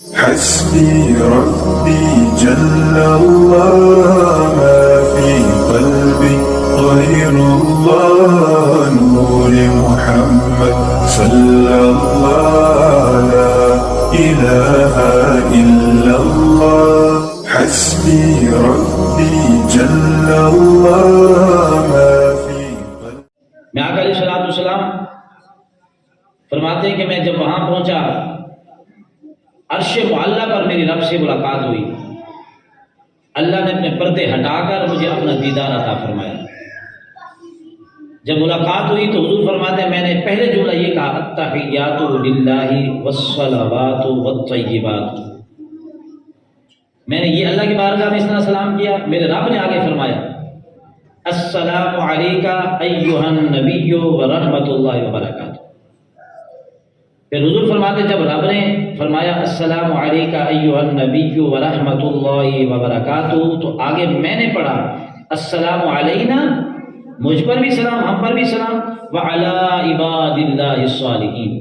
حسبي ربي جل الله ما في قلبي غير الله نور محمد صلى الله لا إله إلا الله حسبي ربي جل الله ما في قلبي. میں آقا علیہ السلام فرماتے ہیں کہ میں جب وہاں پہنچا عرش معلیٰ پر میری رب سے ملاقات ہوئی. اللہ نے اپنے پردے ہٹا کر مجھے اپنا دیدار عطا فرمایا. جب ملاقات ہوئی تو حضور فرماتے ہیں میں نے پہلے جملہ یہ کہا التحیات للہ والصلوات والطیبات. میں نے یہ اللہ کی بارگاہ میں اس طرح سلام کیا. میرے رب نے آگے فرمایا السلام علیکہ ایھا النبی ورحمۃ اللہ وبرکاتہ. پھر حضور فرماتے جب رب نے فرمایا السلام علیکہ ایھا النبی ورحمۃ اللہ وبرکاتہ تو آگے میں نے پڑھا السلام علینا، مجھ پر بھی سلام، ہم پر بھی سلام، وعلی عباد اللہ الصالحین،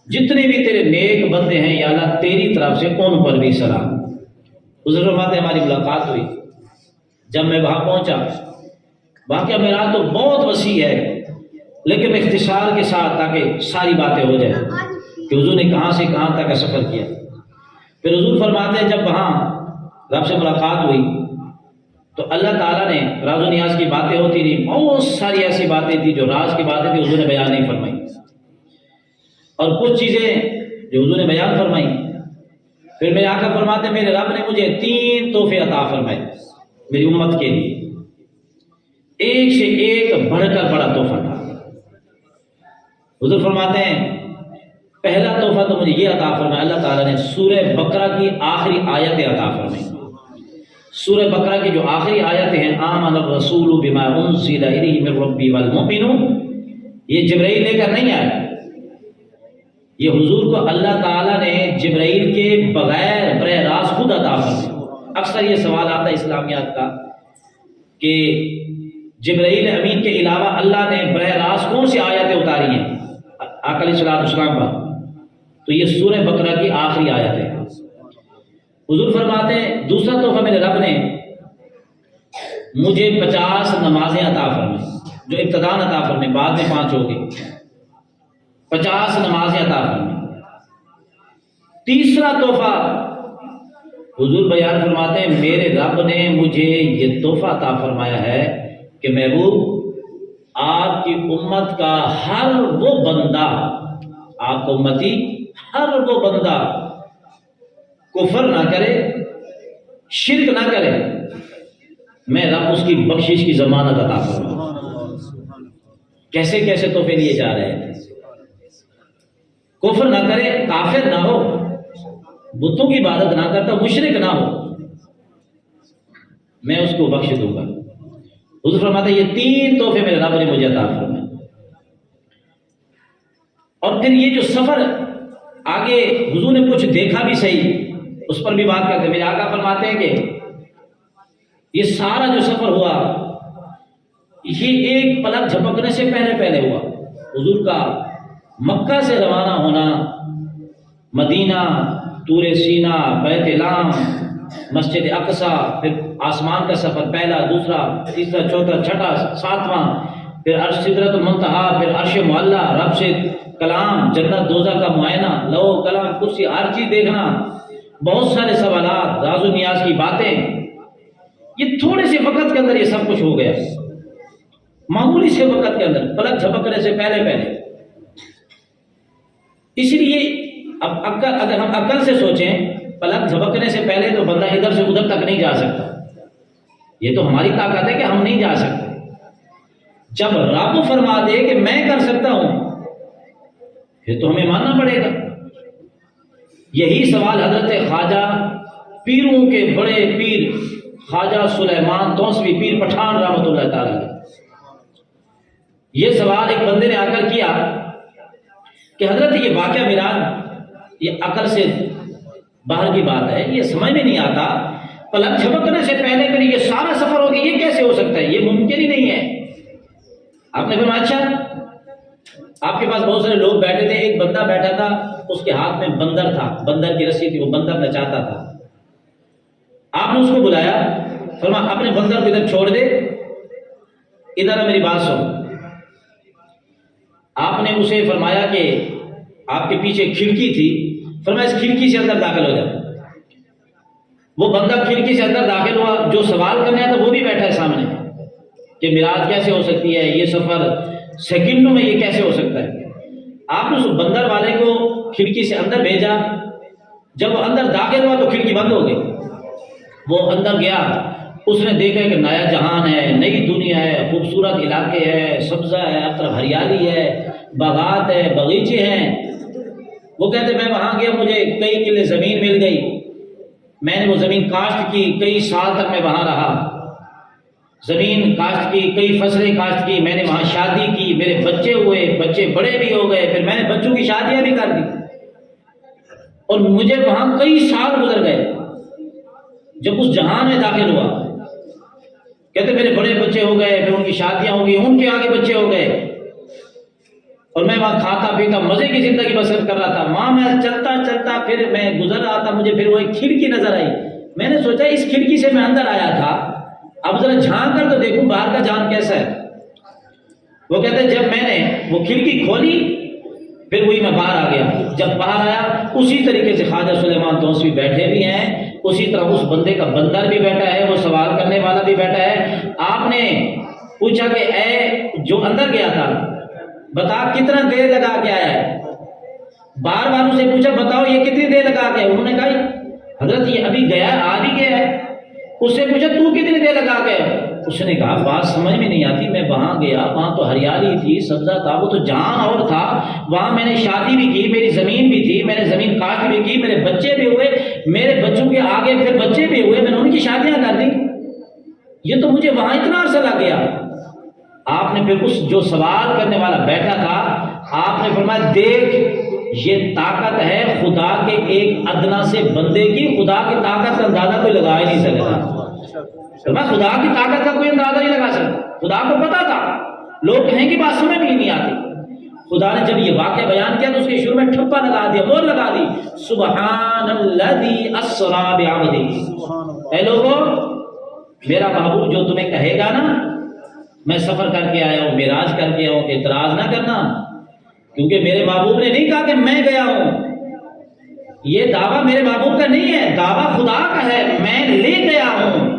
جتنے بھی تیرے نیک بندے ہیں یا اللہ تیری طرف سے ان پر بھی سلام. حضور فرماتے ہماری ملاقات ہوئی. جب میں وہاں پہنچا، واقعہ میرا تو بہت وسیع ہے لیکن اختصار کے ساتھ تاکہ ساری باتیں ہو جائیں کہ حضور نے کہاں سے کہاں تک کا سفر کیا. پھر حضور فرماتے ہیں جب وہاں رب سے ملاقات ہوئی تو اللہ تعالیٰ نے راز و نیاز کی باتیں ہوتی رہی. بہت ساری ایسی باتیں تھیں جو راز کی باتیں تھیں حضور نے بیان نہیں فرمائی، اور کچھ چیزیں جو حضور نے بیان فرمائی. پھر میرے آقا فرماتے ہیں میرے رب نے مجھے 3 تحفے عطا فرمائے میری امت کے لیے. ایک سے ایک بڑھ کر بڑا تحفہ تھا. حضور فرماتے ہیں پہلا تحفہ تو مجھے یہ عطا فرمایا اللہ تعالیٰ نے سورہ بقرہ کی آخری آیتیں عطا فرمائی. سورہ بقرہ کی جو آخری آیتیں ہیں آمن الرسول بما انزل الیہ من ربی والمؤمنون، یہ جبرائیل لے کر نہیں آیا، یہ حضور کو اللہ تعالیٰ نے جبرائیل کے بغیر براہ راست خود عطا فرمایا. اکثر یہ سوال آتا ہے اسلامیات کا کہ جبرائیل امین کے علاوہ اللہ نے براہ راست کون سی آیتیں اتاری ہیں آقا علیہ السلام پر؟ تو یہ سورہ بقرہ کی آخری آیت ہے. حضور فرماتے ہیں دوسرا تحفہ میرے رب نے مجھے 50 نمازیں عطا فرمائیں جو ابتداء عطا فرمائیں، بعد میں 5 ہو گئی. 50 نمازیں عطا فرمائیں. تیسرا تحفہ حضور بیان فرماتے ہیں میرے رب نے مجھے یہ تحفہ عطا فرمایا ہے کہ محبوب آپ کی امت کا ہر وہ بندہ، آپ کو امتی ہر وہ بندہ کفر نہ کرے، شرک نہ کرے، میں رب اس کی بخشش کی ضمانت عطا فرماؤں. کیسے کیسے تحفے لیے جا رہے ہیں. کفر نہ کرے، کافر نہ ہو، بتوں کی عبادت نہ کرتا، مشرک نہ ہو، میں اس کو بخش دوں گا. حضور فرماتے ہیں یہ 3 تحفے میرے رب نے مجھے عطا فرمائے. اور پھر یہ جو سفر آگے حضور نے کچھ دیکھا بھی صحیح، اس پر بھی بات کرتے ہیں. میرے آقا فرماتے ہیں کہ یہ سارا جو سفر ہوا یہ ایک پلک جھپکنے سے پہلے ہوا. حضور کا مکہ سے روانہ ہونا، مدینہ، طور سینا، بیت لام، مسجد اقصی، پھر آسمان کا سفر پہلا، دوسرا، تیسرا، چوتھا، چھٹا، 7واں، پھر عرش سدرۃ المنتہا، پھر عرش معلیٰ، رب سے کلام، جنت دوزخ کا معائنہ، لوح قلم کرسی ہر چیز دیکھنا، بہت سارے سوالات، راز و نیاز کی باتیں. یہ تھوڑے سے وقت کے اندر یہ سب کچھ ہو گیا، معمولی سے وقت کے اندر، پلک جھپکنے سے پہلے. اس لیے اب اگر ہم عقل سے سوچیں پلک جھپکنے سے پہلے تو بندہ ادھر سے ادھر تک نہیں جا سکتا. یہ تو ہماری طاقت ہے کہ ہم نہیں جا سکتے. جب رب فرما دے کہ میں کر سکتا ہوں پھر تو ہمیں ماننا پڑے گا. یہی سوال حضرت خواجہ پیروں کے بڑے پیر خواجہ سلیمان توسوی پیر پٹھان رحمۃ اللہ تعالی، یہ سوال ایک بندے نے آ کر کیا کہ حضرت یہ واقعہ معراج یہ عقل سے باہر کی بات ہے، یہ سمجھ میں نہیں آتا، پلک جھپکنے سے پہلے پھر یہ سارا سفر ہو گیا، یہ کیسے ہو سکتا ہے، یہ ممکن ہی نہیں ہے. آپ نے فرمایا اچھا آپ کے پاس بہت سارے لوگ بیٹھے تھے، ایک بندہ بیٹھا تھا اس کے ہاتھ میں بندر تھا، بندر کی رسی تھی، وہ بندر نچاتا تھا۔ آپ نے اس کو بلایا، فرمایا اپنے بندر کو ادھر چھوڑ دے، ادھر میری بات سن۔ آپ نے اسے فرمایا کہ آپ کے پیچھے کھڑکی تھی، فرمایا اس کھڑکی سے اندر داخل ہو جائے۔ وہ بندہ کھڑکی سے اندر داخل ہوا، جو سوال کرنے آیا تھا وہ بھی بیٹھا ہے سامنے کہ معراج کیسے ہو سکتی ہے، یہ سفر سیکنڈوں میں یہ کیسے ہو سکتا ہے۔ آپ نے اس بندر والے کو کھڑکی سے اندر بھیجا، جب وہ اندر داخل ہوا تو کھڑکی بند ہو گئی۔ وہ اندر گیا، اس نے دیکھا کہ نیا جہان ہے، نئی دنیا ہے، خوبصورت علاقے ہے، سبزہ ہے، ہر طرف ہریالی ہے، باغات ہے، باغیچے ہیں۔ وہ کہتے میں وہاں گیا، مجھے کئی کلے زمین مل گئی، میں نے وہ زمین کاشت کی، کئی سال تک میں وہاں رہا، زمین کاشت کی، کئی فصلیں کاشت کی، میں نے وہاں شادی کی، میرے بچے ہوئے، بچے بڑے بھی ہو گئے، پھر میں نے بچوں کی شادیاں بھی کر دی، اور مجھے وہاں کئی سال گزر گئے۔ جب اس جہان میں داخل ہوا، کہتے میرے بڑے بچے ہو گئے، پھر ان کی شادیاں ہو گئی، ان کے آگے بچے ہو گئے، اور میں وہاں کھاتا پیتا مزے کی زندگی بسر کر رہا تھا۔ وہاں میں چلتا چلتا پھر میں گزر رہا تھا، مجھے پھر وہ ایک کھڑکی نظر آئی، میں نے سوچا اس کھڑکی سے میں اندر آیا تھا، اب ذرا جھانک کر تو دیکھوں باہر کا جہان کیسا ہے۔ وہ کہتے جب میں نے وہ کھڑکی کھولی پھر وہی میں باہر آ گیا۔ جب باہر آیا اسی طریقے سے خواجہ سلیمان توسوی بیٹھے بھی ہیں، اسی طرح اس بندے کا بندر بھی بیٹھا ہے، وہ سوال کرنے والا بھی بیٹھا ہے۔ آپ نے پوچھا کہ اے جو اندر گیا تھا بتا کتنا دیر لگا کے آیا ہے، بار بار اسے پوچھا بتاؤ یہ کتنی دیر لگا کے، انہوں نے کہا حضرت یہ ابھی گیا آ بھی گیا ہے۔ اس سے پوچھا تو کتنی دیر لگا کے، اس نے کہا بات سمجھ میں نہیں آتی، میں وہاں گیا، وہاں تو ہریالی تھی، سبزہ تھا، وہ تو جہان اور تھا، وہاں میں نے شادی بھی کی، میری زمین بھی تھی، میں نے زمین کاشت بھی کی، میرے بچے بھی ہوئے، میرے بچوں کے آگے پھر بچے بھی ہوئے، میں نے ان کی شادیاں کر دی، یہ تو مجھے وہاں اتنا عرصہ لگ گیا۔ آپ نے پھر اس جو سوال کرنے والا بیٹھا تھا، آپ نے فرمایا دیکھ یہ طاقت ہے خدا کے ایک ادنا سے بندے کی، خدا کی طاقت کا اندازہ کوئی لگا ہی نہیں سکتا۔ میں خدا کی طاقت کا کوئی اندازہ نہیں لگا سکتا، خدا کو پتا تھا، لوگ کہیں کی بات سمجھ بھی نہیں آتی۔ خدا نے جب یہ واقعہ بیان کیا تو اس کے شروع میں ٹھپا لگا دیا، مور لگا دی، سبحان الذی اسری بعبدہ۔ اے لوگوں میرا محبوب جو تمہیں کہے گا نا میں سفر کر کے آیا ہوں، معراج کر کے آیا ہوں، اعتراض نہ کرنا، کیونکہ میرے محبوب نے نہیں کہا کہ میں گیا ہوں، یہ دعویٰ میرے محبوب کا نہیں ہے، دعویٰ خدا کا ہے، میں لے گیا ہوں۔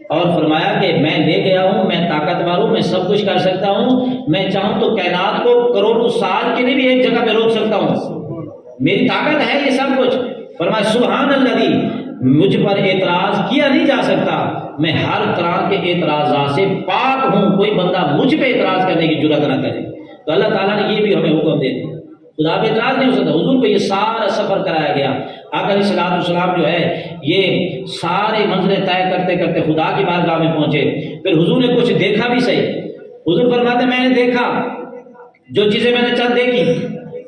اور فرمایا کہ میں لے گیا ہوں، میں طاقتور ہوں، میں سب کچھ کر سکتا ہوں، میں چاہوں تو کائنات کو کروڑوں سال کے لیے بھی ایک جگہ پہ روک سکتا ہوں، میری طاقت ہے یہ سب کچھ۔ فرمایا سبحان الذی، مجھ پر اعتراض کیا نہیں جا سکتا، میں ہر طرح کے اعتراضات سے پاک ہوں، کوئی بندہ مجھ پہ اعتراض کرنے کی جرات نہ کرے۔ تو اللہ تعالیٰ نے یہ بھی ہمیں حکم دے دیا، خدا پہ اعتراض نہیں ہو سکتا۔ حضور کو یہ سارا سفر کرایا گیا، آقا علیہ الصلوۃ والسلام جو ہے یہ سارے منزلیں طے کرتے کرتے خدا کی بارگاہ میں پہنچے۔ پھر حضور نے کچھ دیکھا بھی صحیح، حضور فرماتے میں نے دیکھا جو چیزیں میں نے چند دیکھی،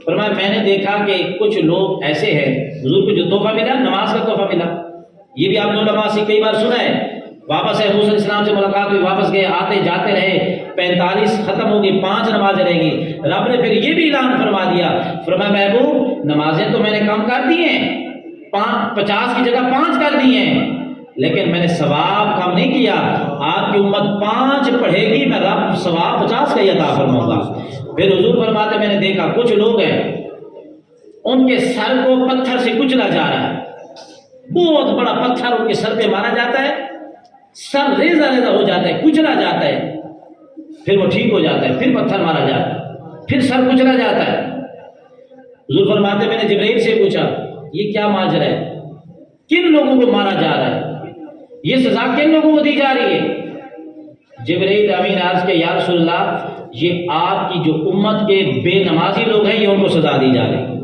فرمایا میں نے دیکھا کہ کچھ لوگ ایسے ہیں، حضور کو جو تحفہ ملا نماز کا تحفہ ملا، یہ بھی آپ نے علماء سے کئی بار سنا ہے، واپس ہے موسیٰ علیہ السلام سے ملاقات ہوئی، واپس گئے، آتے جاتے رہے، 45 ختم ہو گئی، 5 نمازیں رہ گئی۔ رب نے پھر یہ بھی اعلان فرما دیا، فرمایا محبوب نمازیں تو میں نے کم کر دی ہیں، 50 کی جگہ 5 کر دی ہیں، لیکن میں نے ثواب کم نہیں کیا، آپ کی امت 5 پڑھے گی، میں رب ثواب 50 کا عطا فرماؤں گا۔ پھر حضور فرماتے میں نے دیکھا کچھ لوگ ہیں ان کے سر کو پتھر سے کچلا جا رہا ہے، بہت بڑا پتھر ان کے سر پہ مارا جاتا ہے، سر ریزہ ریزہ ہو جاتا ہے، کچلا جاتا ہے، پھر وہ ٹھیک ہو جاتا ہے، پھر پتھر مارا جاتا ہے، پھر سر کچلا جاتا ہے۔ حضور فرماتے میں نے جبرائیل سے پوچھا یہ کیا ماجرا ہے، کن لوگوں کو مارا جا رہا ہے، یہ سزا کن لوگوں کو دی جا رہی ہے؟ جبرائیل امین عرض کے یا رسول اللہ یہ آپ کی جو امت کے بے نمازی لوگ ہیں یہ ان کو سزا دی جا رہی ہے۔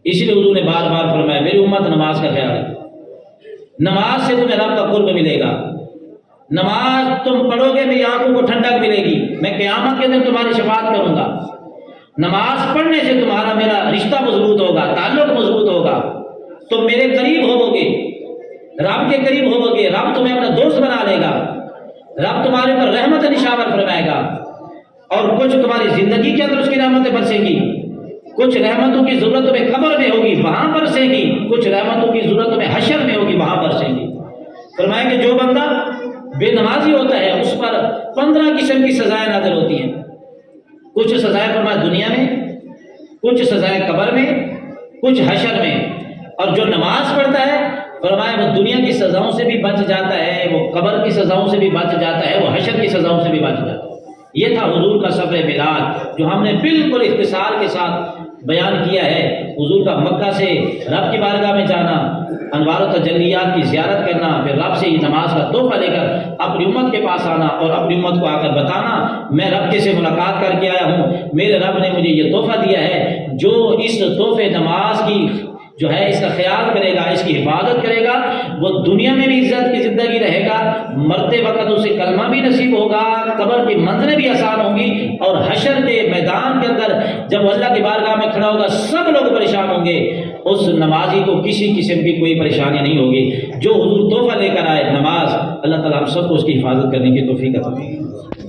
اسی لیے حضور نے بار بار فرمایا میری امت نماز کا خیال ہے، نماز سے تمہیں رب کا قرب ملے گا، نماز تم پڑھو گے میری آنکھوں کو ٹھنڈک ملے گی، میں قیامت کے دن تمہاری شفاعت کروں گا، نماز پڑھنے سے تمہارا میرا رشتہ مضبوط ہوگا، تعلق مضبوط ہوگا، تم میرے قریب ہوو گے، رب کے قریب ہوو گے، رب تمہیں اپنا دوست بنا لے گا، رب تمہارے پر رحمت نشاور فرمائے گا، اور کچھ تمہاری زندگی کے اندر اس کی رحمتیں برسیں گی، کچھ رحمتوں کی ضرورت میں قبر میں ہوگی وہاں برسے گی، کچھ رحمتوں کی ضرورت میں حشر میں ہوگی وہاں برسے گی۔ فرمایا کہ جو بندہ بے نمازی ہوتا ہے اس پر 15 قسم کی سزائیں نازل ہوتی ہیں۔ کچھ سزائیں فرمایا دنیا میں، کچھ سزائیں قبر میں، کچھ حشر میں۔ اور جو نماز پڑھتا ہے فرمایا وہ دنیا کی سزاؤں سے بھی بچ جاتا ہے، وہ قبر کی سزاؤں سے بھی بچ جاتا ہے، وہ حشر کی سزاؤں سے بھی بچ جاتا ہے۔ یہ تھا حضور کا سفر معراج جو ہم نے بالکل اختصار کے ساتھ بیان کیا ہے۔ حضور کا مکہ سے رب کی بارگاہ میں جانا، انوار و تجلیات کی زیارت کرنا، پھر رب سے یہ نماز کا تحفہ لے کر اپنی امت کے پاس آنا اور اپنی امت کو آ کر بتانا میں رب کے سے ملاقات کر کے آیا ہوں، میرے رب نے مجھے یہ تحفہ دیا ہے۔ جو اس تحفے نماز کی جو ہے اس کا خیال کرے گا، اس کی حفاظت کرے گا، وہ دنیا میں بھی عزت کی زندگی رہے گا، مرتے وقت اسے کلمہ بھی نصیب ہوگا، قبر کی منزلیں بھی آسان ہوں گی، اور حشر کے میدان کے اندر جب وہ اللہ کی بارگاہ میں کھڑا ہوگا سب لوگ پریشان ہوں گے، اس نمازی کو کسی قسم کی کوئی پریشانی نہیں ہوگی۔ جو حضور تحفہ لے کر آئے نماز، اللہ تعالیٰ ہم سب کو اس کی حفاظت کرنے کی توفیق عطا فرمائے۔